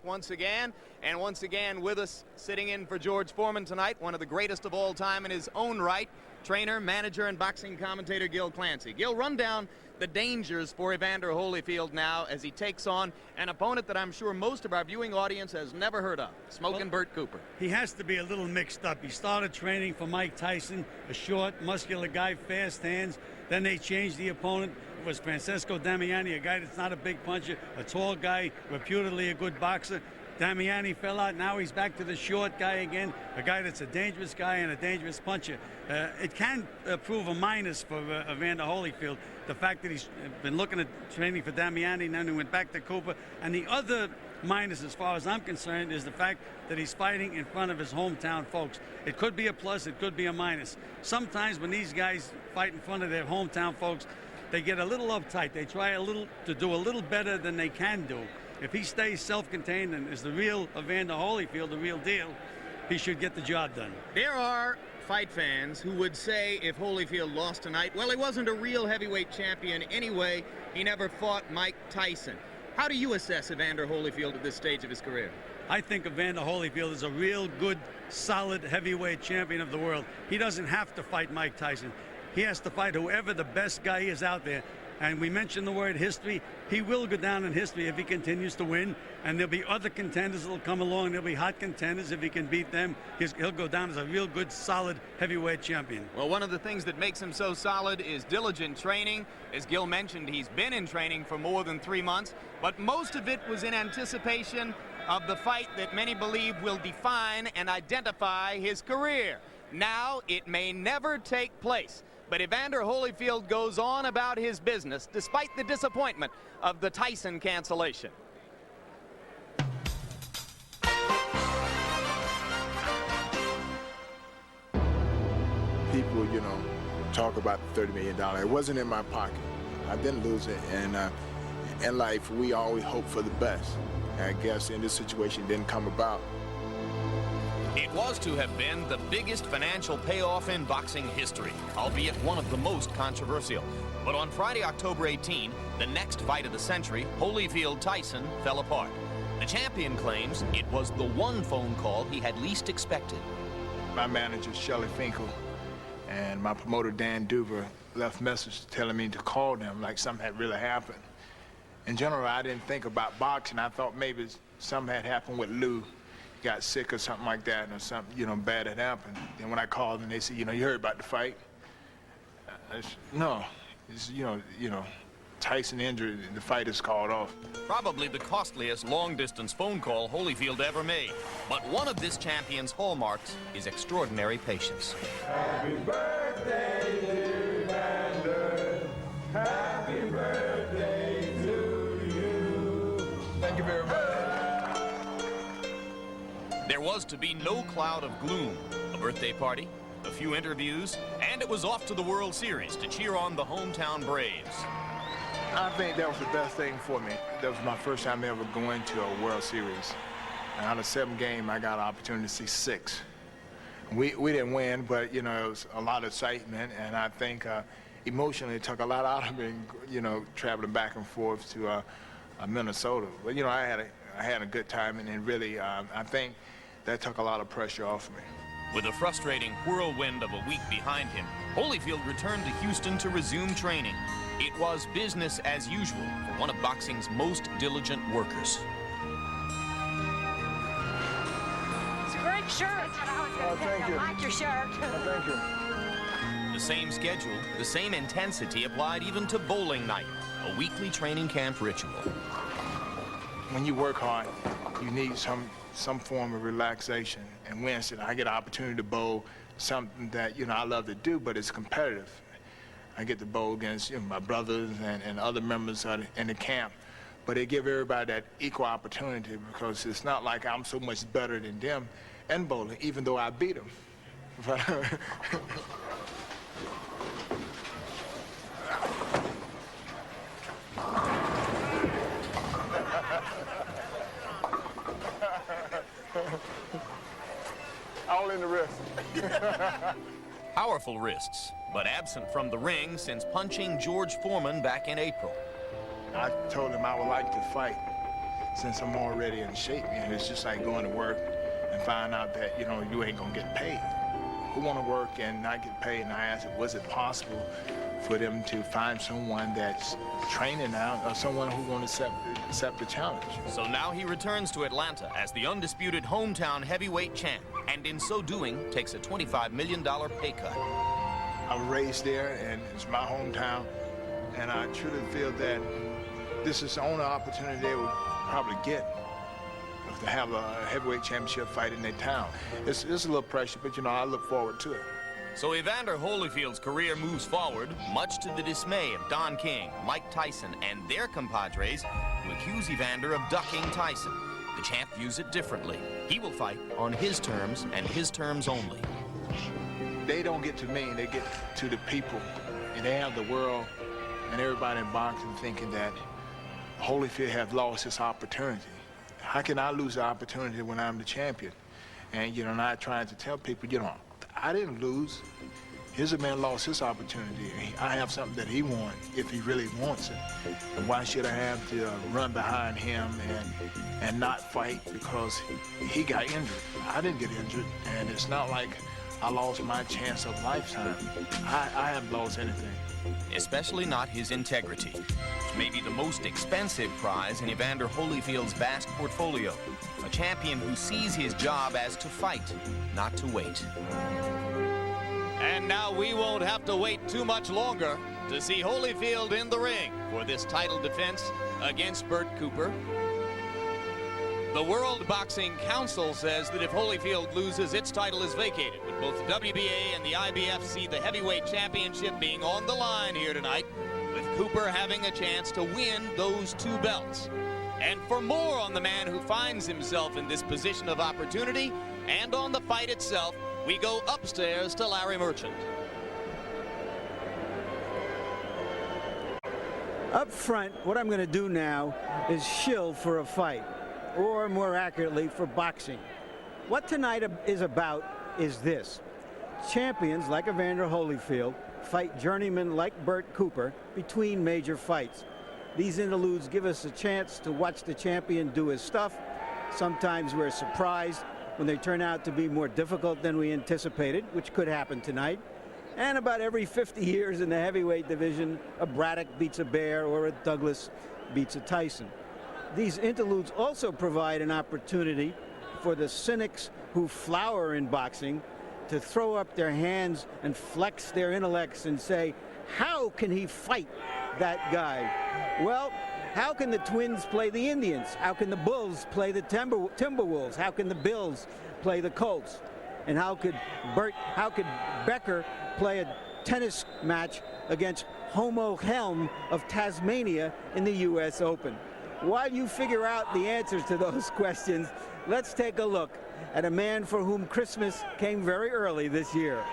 once again. And once again with us, sitting in for George Foreman tonight, one of the greatest of all time in his own right, trainer, manager, and boxing commentator Gil Clancy. Gil, run down the dangers for Evander Holyfield now as he takes on an opponent that I'm sure most of our viewing audience has never heard of, Smokin Bert Cooper. He has to be a little mixed up. He started training for Mike Tyson, a short, muscular guy, fast hands. Then they changed the opponent. It was Francesco Damiani, a guy that's not a big puncher, a tall guy, reputedly a good boxer. Damiani fell out. Now he's back to the short guy again, a guy that's a dangerous guy and a dangerous puncher. It can prove a minus for Evander Holyfield, the fact that he's been looking at training for Damiani, and then he went back to Cooper. And the other minus, as far as I'm concerned, is the fact that he's fighting in front of his hometown folks. It could be a plus, it could be a minus. Sometimes when these guys fight in front of their hometown folks, they get a little uptight. They try to do a little better than they can do. If he stays self-contained and is the real Evander Holyfield, the real deal, he should get the job done. There are fight fans who would say if Holyfield lost tonight, well, he wasn't a real heavyweight champion anyway. He never fought Mike Tyson. How do you assess Evander Holyfield at this stage of his career? I think Evander Holyfield is a real good, solid heavyweight champion of the world. He doesn't have to fight Mike Tyson. He has to fight whoever the best guy is out there. And we mentioned the word history. He will go down in history if he continues to win. And there'll be other contenders that'll come along. There'll be hot contenders. If he can beat them, he'll go down as a real good, solid heavyweight champion. Well, one of the things that makes him so solid is diligent training. As Gil mentioned, he's been in training for more than 3 months. But most of it was in anticipation of the fight that many believe will define and identify his career. Now, it may never take place. But Evander Holyfield goes on about his business despite the disappointment of the Tyson cancellation. People, talk about the $30 million. It wasn't in my pocket. I didn't lose it. And in life, we always hope for the best. And I guess in this situation, it didn't come about. It was to have been the biggest financial payoff in boxing history, albeit one of the most controversial. But on Friday, October 18, the next fight of the century, Holyfield-Tyson, fell apart. The champion claims it was the one phone call he had least expected. My manager, Shelley Finkel, and my promoter, Dan Duver, left messages telling me to call them like something had really happened. In general, I didn't think about boxing. I thought maybe something had happened with Lou. Got sick or something like that, or something, bad had happened. And when I called and they said, you heard about the fight? I said, no, it's, Tyson injured, the fight is called off. Probably the costliest long-distance phone call Holyfield ever made. But one of this champion's hallmarks is extraordinary patience. Happy birthday, dear Evander. Happy birthday to you. Thank you very much. There was to be no cloud of gloom. A birthday party, a few interviews, and it was off to the World Series to cheer on the hometown Braves. I think that was the best thing for me. That was my first time ever going to a World Series. And out of 7 games, I got an opportunity to see 6. We didn't win, but, it was a lot of excitement, and I think emotionally it took a lot out of me, traveling back and forth to Minnesota. But, I had a good time, and really, I think that took a lot of pressure off me. With a frustrating whirlwind of a week behind him, Holyfield returned to Houston to resume training. It was business as usual for one of boxing's most diligent workers. It's a great shirt. That's what I was going to say. Thank you. I like your shirt. Thank you. The same schedule, the same intensity applied even to bowling night, a weekly training camp ritual. When you work hard, you need some form of relaxation. And Wednesday, I get an opportunity to bowl something that, I love to do, but it's competitive. I get to bowl against, my brothers and other members in the camp. But they give everybody that equal opportunity because it's not like I'm so much better than them in bowling, even though I beat them. All in the wrist. Powerful wrists, but absent from the ring since punching George Foreman back in April. I told him I would like to fight. since I'm already in shape, man. It's just like going to work and find out that, you know, you ain't gonna get paid. Who want to work and not get paid? And I asked, was it possible for them to find someone that's training now, or someone who want to accept the challenge? So now he returns to Atlanta as the undisputed hometown heavyweight champ, and in so doing, takes a $25 million pay cut. I was raised there, and it's my hometown, and I truly feel that this is the only opportunity they would probably get to have a heavyweight championship fight in their town. It's a little pressure, but, you know, I look forward to it. So Evander Holyfield's career moves forward, much to the dismay of Don King, Mike Tyson, and their compadres, who accuse Evander of ducking Tyson. The champ views it differently. He will fight on his terms and his terms only. They don't get to me, they get to the people, and they have the world and everybody in boxing thinking that Holyfield has lost his opportunity. How can I lose the opportunity when I'm the champion? And, you know, not trying to tell people, you know, I didn't lose. Here's a man lost his opportunity. I have something that he wants if he really wants it. And why should I have to run behind him and not fight because he got injured? I didn't get injured, and it's not like I lost my chance of lifetime. I haven't lost anything. Especially not his integrity, which may be the most expensive prize in Evander Holyfield's vast portfolio. A champion who sees his job as to fight, not to wait. And now we won't have to wait too much longer to see Holyfield in the ring for this title defense against Bert Cooper. The World Boxing Council says that if Holyfield loses, its title is vacated, with both the WBA and the IBF see the heavyweight championship being on the line here tonight, with Cooper having a chance to win those two belts. And for more on the man who finds himself in this position of opportunity and on the fight itself, we go upstairs to Larry Merchant. Up front, what I'm going to do now is shill for a fight, or more accurately, for boxing. What tonight is about is this. Champions like Evander Holyfield fight journeymen like Bert Cooper between major fights. These interludes give us a chance to watch the champion do his stuff. Sometimes we're surprised when they turn out to be more difficult than we anticipated, which could happen tonight. And about every 50 years in the heavyweight division, a Braddock beats a Bear or a Douglas beats a Tyson. These interludes also provide an opportunity for the cynics who flower in boxing to throw up their hands and flex their intellects and say, how can he fight that guy? Well, how can the Twins play the Indians? How can the Bulls play the Timberwolves? How can the Bills play the Colts? And how could Becker play a tennis match against Homo Helm of Tasmania in the U.S. Open? While you figure out the answers to those questions, let's take a look at a man for whom Christmas came very early this year.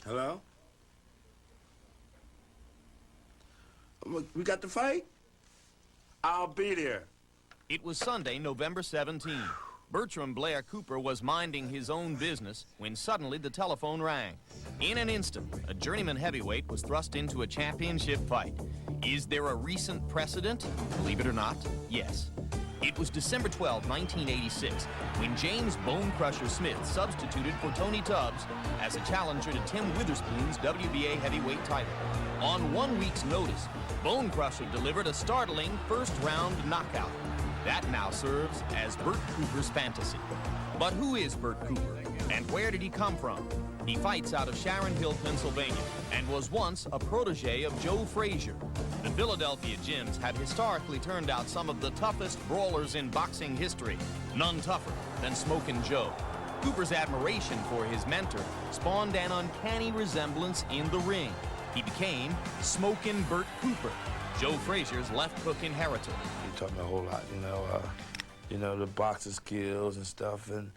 Hello? We got the fight? I'll be there. It was Sunday, November 17. Bertram Blair Cooper was minding his own business when suddenly the telephone rang. In an instant, a journeyman heavyweight was thrust into a championship fight. Is there a recent precedent? Believe it or not, yes. It was December 12, 1986, when James Bone Crusher Smith substituted for Tony Tubbs as a challenger to Tim Witherspoon's WBA heavyweight title. On 1 week's notice, Bone Crusher delivered a startling first-round knockout. That now serves as Bert Cooper's fantasy. But who is Bert Cooper, and where did he come from? He fights out of Sharon Hill, Pennsylvania, and was once a protege of Joe Frazier. The Philadelphia gyms have historically turned out some of the toughest brawlers in boxing history, none tougher than Smokin' Joe. Cooper's admiration for his mentor spawned an uncanny resemblance in the ring. He became Smokin' Bert Cooper, Joe Frazier's left hook inheritor. He taught me a whole lot, the boxing skills and stuff, and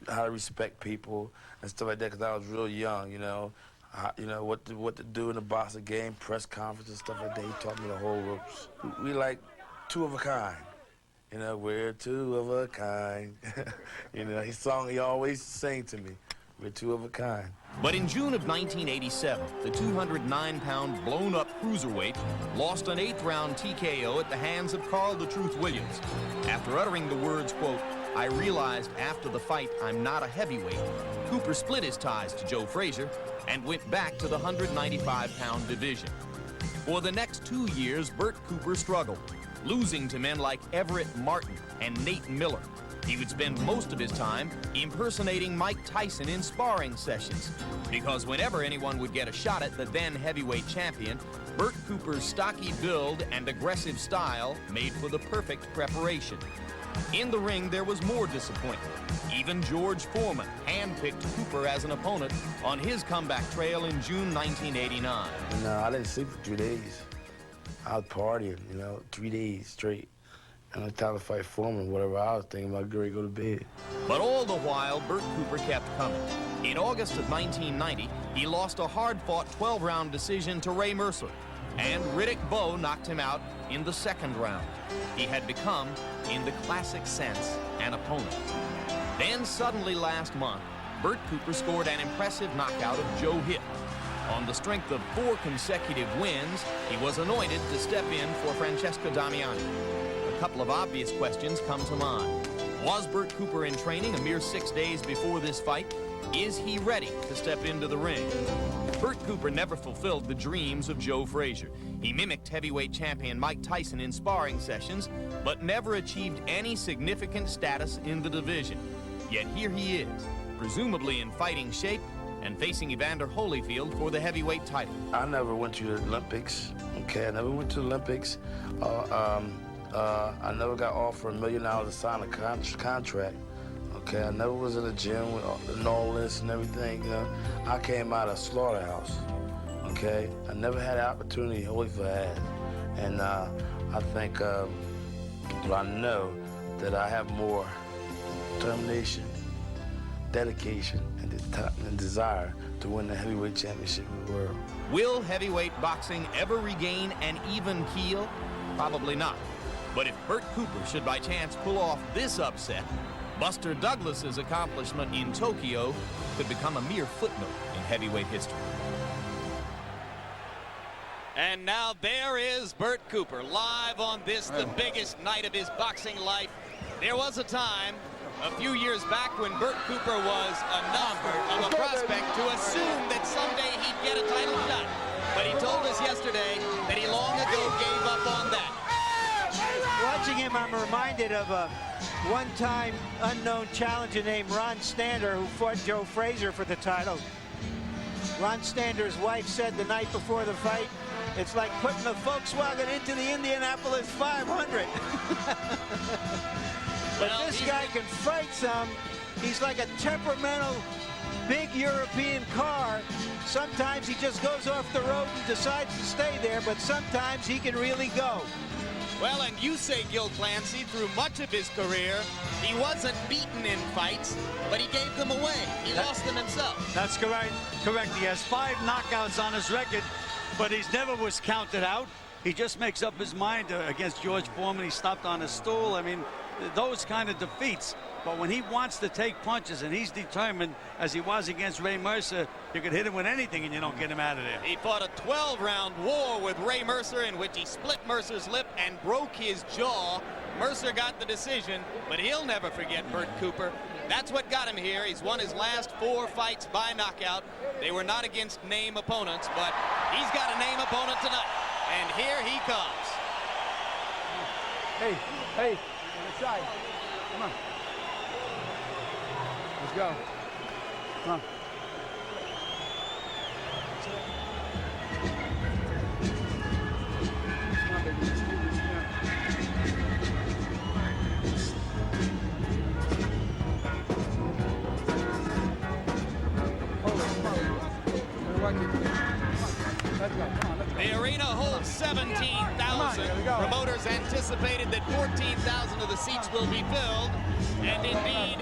how to respect people and stuff like that. Because I was real young, what to do in the boxing game, press conferences, stuff like that. He taught me the whole ropes. We like two of a kind, You know, we're two of a kind. You know, his song he always sang to me. We're two of a kind. But in June of 1987, the 209-pound blown-up cruiserweight lost an 8th-round TKO at the hands of Carl the Truth Williams. After uttering the words, quote, "I realized after the fight I'm not a heavyweight," Cooper split his ties to Joe Frazier and went back to the 195-pound division. For the next 2 years, Bert Cooper struggled, losing to men like Everett Martin and Nate Miller. He would spend most of his time impersonating Mike Tyson in sparring sessions, because whenever anyone would get a shot at the then heavyweight champion, Bert Cooper's stocky build and aggressive style made for the perfect preparation. In the ring, there was more disappointment. Even George Foreman handpicked Cooper as an opponent on his comeback trail in June 1989. No, I didn't sleep for 3 days. I was partying, you know, 3 days straight. And it's time to fight Foreman, whatever I was thinking about, go to bed. But all the while, Bert Cooper kept coming. In August of 1990, he lost a hard-fought 12-round decision to Ray Mercer, and Riddick Bowe knocked him out in the 2nd round. He had become, in the classic sense, an opponent. Then suddenly last month, Bert Cooper scored an impressive knockout of Joe Hitt. On the strength of 4 consecutive wins, he was anointed to step in for Francesco Damiani. A couple of obvious questions come to mind. Was Bert Cooper in training a mere 6 days before this fight? Is he ready to step into the ring? Bert Cooper never fulfilled the dreams of Joe Frazier. He mimicked heavyweight champion Mike Tyson in sparring sessions, but never achieved any significant status in the division. Yet here he is, presumably in fighting shape, and facing Evander Holyfield for the heavyweight title. I never went to the Olympics, okay? I never went to the Olympics. I never got offered $1 million to sign a contract, okay? I never was in the gym with the Nolans and everything, you know? I came out of slaughterhouse, okay? I never had the opportunity Holyfield had. And I think, well, I know that I have more determination, dedication, and desire to win the heavyweight championship of the world. Will heavyweight boxing ever regain an even keel? Probably not. But if Bert Cooper should by chance pull off this upset, Buster Douglas's accomplishment in Tokyo could become a mere footnote in heavyweight history. And now there is Bert Cooper, live on this, the biggest night of his boxing life. There was a time, a few years back, when Bert Cooper was enough of a prospect to assume that someday he'd get a title shot. But he told us yesterday that he long ago gave up on that. Watching him, I'm reminded of a one-time unknown challenger named Ron Stander, who fought Joe Frazier for the title. Ron Stander's wife said the night before the fight, "It's like putting a Volkswagen into the Indianapolis 500. But Well, this guy can fight some. He's like a temperamental, big European car. Sometimes he just goes off the road and decides to stay there, but sometimes he can really go. Well, and you say, Gil Clancy, through much of his career, he wasn't beaten in fights, but he gave them away. He lost them himself. That's correct. He has 5 knockouts on his record, but he's never was counted out. He just makes up his mind against George Foreman. He stopped on a stool. I mean, those kind of defeats. But when he wants to take punches and he's determined, as he was against Ray Mercer, you could hit him with anything and you don't get him out of there. He fought a 12-round war with Ray Mercer in which he split Mercer's lip and broke his jaw. Mercer got the decision, but he'll never forget Bert Cooper. That's what got him here. He's won his last 4 fights by knockout. They were not against name opponents, but he's got a name opponent tonight. And here he comes. Hey, inside. Come on. Let's go. Come on. Come on, baby. Let's do this. Hold it. Come on. We're working. Let's go. Come on. Let's go. The arena holds 17,000. Promoters anticipated that 14,000 of the seats will be filled. And indeed,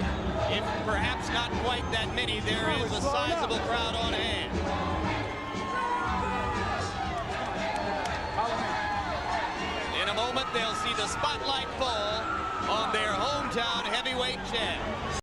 if perhaps not quite that many, there is a sizable crowd on hand. In a moment, they'll see the spotlight fall on their hometown heavyweight champ.